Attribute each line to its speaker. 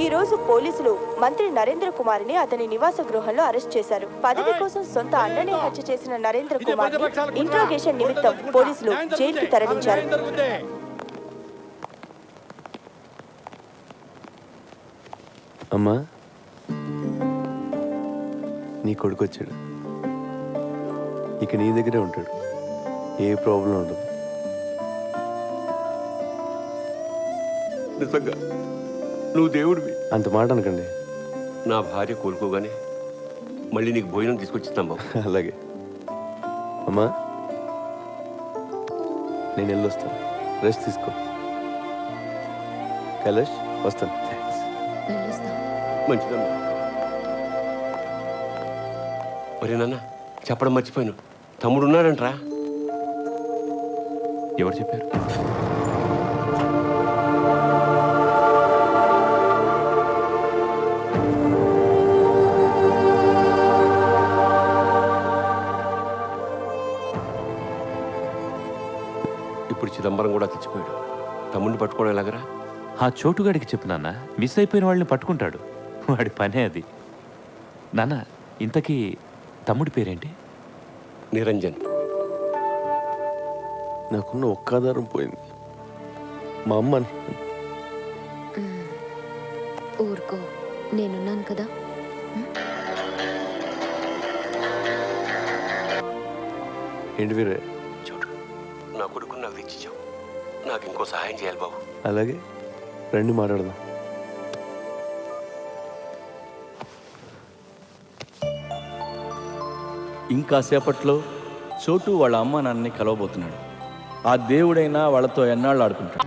Speaker 1: ఈ రోజు పోలీసులు మంత్రి నరేంద్ర కుమార్ని అతని నివాస గృహంలో అరెస్ట్ చేశారు. పదవి కోసం సొంత అన్ననే హత్య చేసిన నరేంద్ర కుమార్ని ఇంట్రాగేషన్ నిమిత్తం పోలీసులు జైలుకి తరలించారు.
Speaker 2: అమ్మా, నీ కొడుకు వచ్చాడు. ఇక నీ దగ్గరే ఉంటాడు. ఏ ప్రాబ్లం ఉండదు.
Speaker 3: నిజంగా నువ్వు దేవుడివి.
Speaker 2: అంత మాట అనకండి.
Speaker 3: నా భార్య కోలుకోగానే మళ్ళీ నీకు భోజనం తీసుకొచ్చిస్తాం బాబు.
Speaker 2: అలాగే అమ్మా, నేను వెళ్ళొస్తాను. రెస్ట్ తీసుకో. కైలాష్, వస్తాను.
Speaker 3: మంచిదమ్మా. ఒరే నాన్న, చెప్పడం మర్చిపోయాను. తమ్ముడు ఉన్నాడంట్రా.
Speaker 4: ఎవరు చెప్పారు?
Speaker 3: ఇప్పుడు చిదంబరం కూడా తెచ్చిపోయాడు. తమ్ముడిని పట్టుకోవడం ఎలాగరా?
Speaker 4: ఆ చోటుగాడికి చెప్పు నాన్న, మిస్ అయిపోయిన వాళ్ళని పట్టుకుంటాడు. వాడి పనే అది. నాన్న, ఇంతకీ తమ్ముడి పేరేంటి?
Speaker 3: నిరంజన్.
Speaker 2: నాకున్న ఒక్క ఆధారం పోయింది. మా అమ్మ.
Speaker 5: ఊరుకో, నేనున్నాను కదా.
Speaker 2: ఏంటి వీరే?
Speaker 3: చూడు, నా కొడుకుని నాకు తెచ్చిచ్చావు. నాకు ఇంకో సహాయం చేయాలి బాబు.
Speaker 2: అలాగే రండి, మాట్లాడదాం.
Speaker 6: ఇంకా సేపట్లో చోటు వాళ్ళ అమ్మ నాన్నని కలవబోతున్నాడు. ఆ దేవుడైనా వాళ్ళతో ఎన్నాళ్ళు ఆడుకుంటాడు.